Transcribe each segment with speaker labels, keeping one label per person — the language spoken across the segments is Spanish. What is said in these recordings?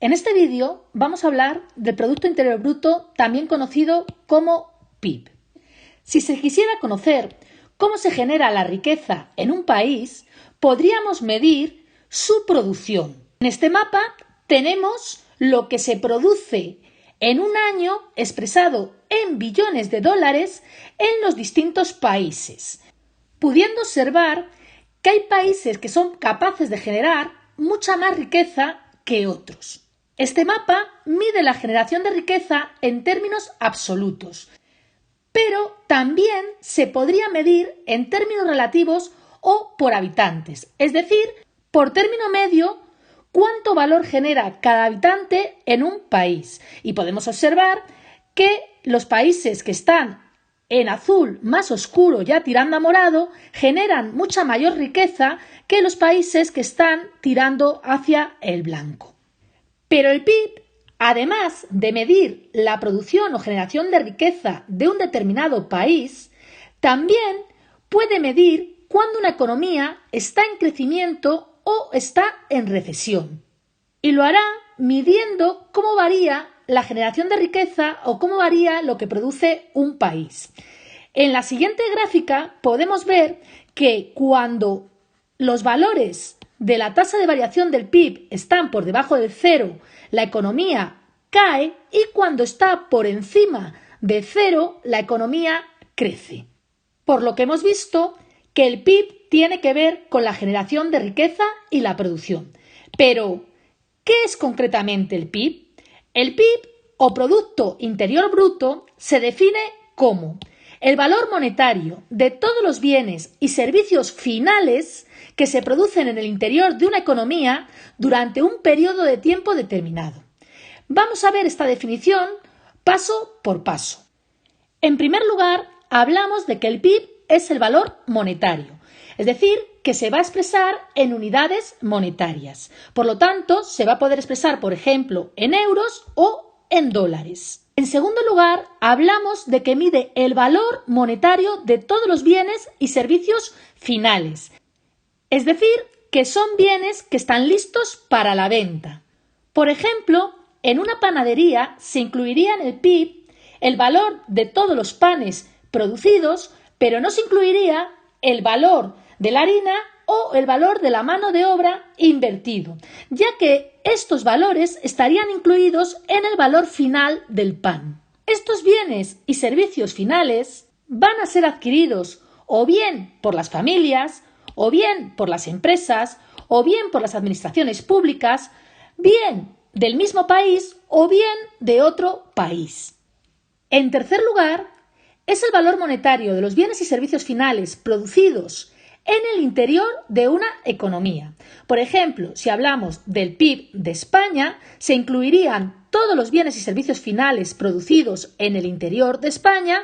Speaker 1: En este vídeo vamos a hablar del Producto Interior Bruto, también conocido como PIB. Si se quisiera conocer cómo se genera la riqueza en un país, podríamos medir su producción. En este mapa tenemos lo que se produce en un año expresado en billones de dólares en los distintos países, pudiendo observar que hay países que son capaces de generar mucha más riqueza que otros. Este mapa mide la generación de riqueza en términos absolutos, pero también se podría medir en términos relativos o por habitantes, es decir, por término medio, cuánto valor genera cada habitante en un país. Y podemos observar que los países que están en azul más oscuro, ya tirando a morado, generan mucha mayor riqueza que los países que están tirando hacia el blanco. Pero el PIB, además de medir la producción o generación de riqueza de un determinado país, también puede medir cuando una economía está en crecimiento o está en recesión. Y lo hará midiendo cómo varía la generación de riqueza o cómo varía lo que produce un país. En la siguiente gráfica podemos ver que cuando los valores de la tasa de variación del PIB están por debajo del cero, la economía cae, y cuando está por encima de cero, la economía crece. Por lo que hemos visto que el PIB tiene que ver con la generación de riqueza y la producción. Pero, ¿qué es concretamente el PIB? El PIB, o Producto Interior Bruto, se define como el valor monetario de todos los bienes y servicios finales que se producen en el interior de una economía durante un periodo de tiempo determinado. Vamos a ver esta definición paso por paso. En primer lugar, hablamos de que el PIB es el valor monetario, es decir, que se va a expresar en unidades monetarias. Por lo tanto, se va a poder expresar, por ejemplo, en euros o en dólares. En segundo lugar, hablamos de que mide el valor monetario de todos los bienes y servicios finales, es decir, que son bienes que están listos para la venta. Por ejemplo, en una panadería se incluiría en el PIB el valor de todos los panes producidos, pero no se incluiría el valor de la harina o el valor de la mano de obra invertido, ya que estos valores estarían incluidos en el valor final del pan. Estos bienes y servicios finales van a ser adquiridos o bien por las familias, o bien por las empresas, o bien por las administraciones públicas, bien del mismo país o bien de otro país. En tercer lugar, es el valor monetario de los bienes y servicios finales producidos en el interior de una economía. Por ejemplo, si hablamos del PIB de España, se incluirían todos los bienes y servicios finales producidos en el interior de España,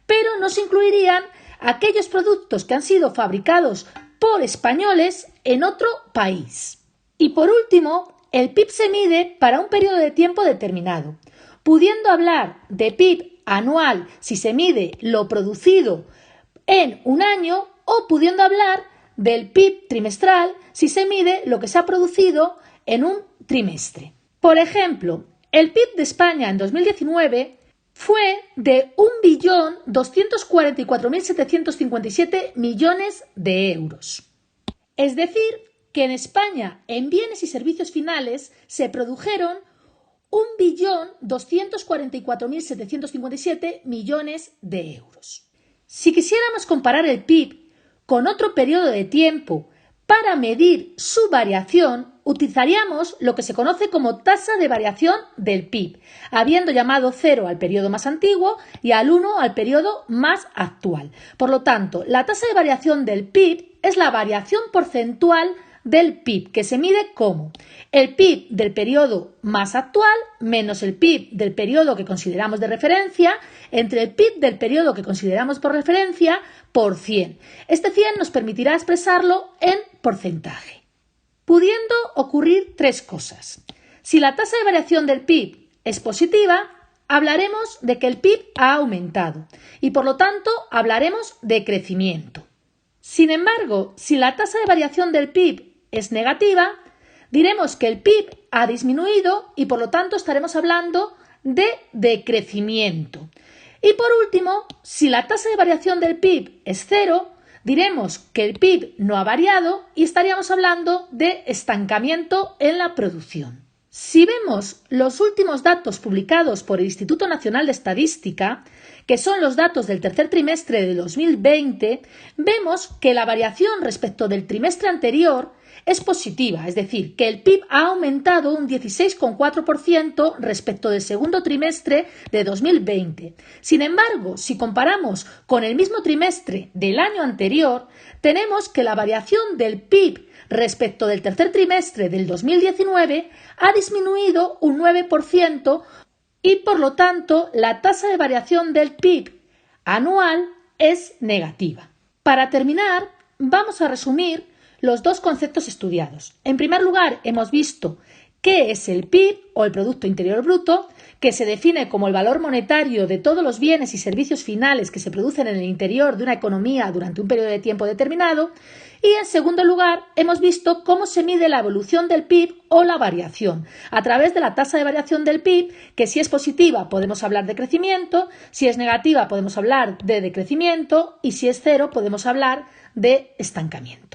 Speaker 1: pero no se incluirían aquellos productos que han sido fabricados por españoles en otro país. Y por último, el PIB se mide para un periodo de tiempo determinado, pudiendo hablar de PIB anual si se mide lo producido en un año, o pudiendo hablar del PIB trimestral si se mide lo que se ha producido en un trimestre. Por ejemplo, el PIB de España en 2019 fue de 1.244.757 millones de euros. Es decir, que en España en bienes y servicios finales se produjeron 1.244.757 millones de euros. Si quisiéramos comparar el PIB con otro periodo de tiempo para medir su variación, utilizaríamos lo que se conoce como tasa de variación del PIB, habiendo llamado 0 al periodo más antiguo y al 1 al periodo más actual. Por lo tanto, la tasa de variación del PIB es la variación porcentual del PIB, que se mide como el PIB del periodo más actual menos el PIB del periodo que consideramos de referencia entre el PIB del periodo que consideramos por referencia por 100. Este 100 nos permitirá expresarlo en porcentaje. Pudiendo ocurrir tres cosas. Si la tasa de variación del PIB es positiva, hablaremos de que el PIB ha aumentado y por lo tanto hablaremos de crecimiento. Sin embargo, si la tasa de variación del PIB es negativa, diremos que el PIB ha disminuido y por lo tanto estaremos hablando de decrecimiento. Y por último, si la tasa de variación del PIB es cero, diremos que el PIB no ha variado y estaríamos hablando de estancamiento en la producción. Si vemos los últimos datos publicados por el Instituto Nacional de Estadística, que son los datos del tercer trimestre de 2020, vemos que la variación respecto del trimestre anterior es positiva, es decir, que el PIB ha aumentado un 16,4% respecto del segundo trimestre de 2020. Sin embargo, si comparamos con el mismo trimestre del año anterior, tenemos que la variación del PIB respecto del tercer trimestre del 2019 ha disminuido un 9% y, por lo tanto, la tasa de variación del PIB anual es negativa. Para terminar, vamos a resumir los dos conceptos estudiados. En primer lugar, hemos visto qué es el PIB o el Producto Interior Bruto, que se define como el valor monetario de todos los bienes y servicios finales que se producen en el interior de una economía durante un periodo de tiempo determinado. Y en segundo lugar, hemos visto cómo se mide la evolución del PIB o la variación, a través de la tasa de variación del PIB, que si es positiva podemos hablar de crecimiento, si es negativa podemos hablar de decrecimiento y si es cero podemos hablar de estancamiento.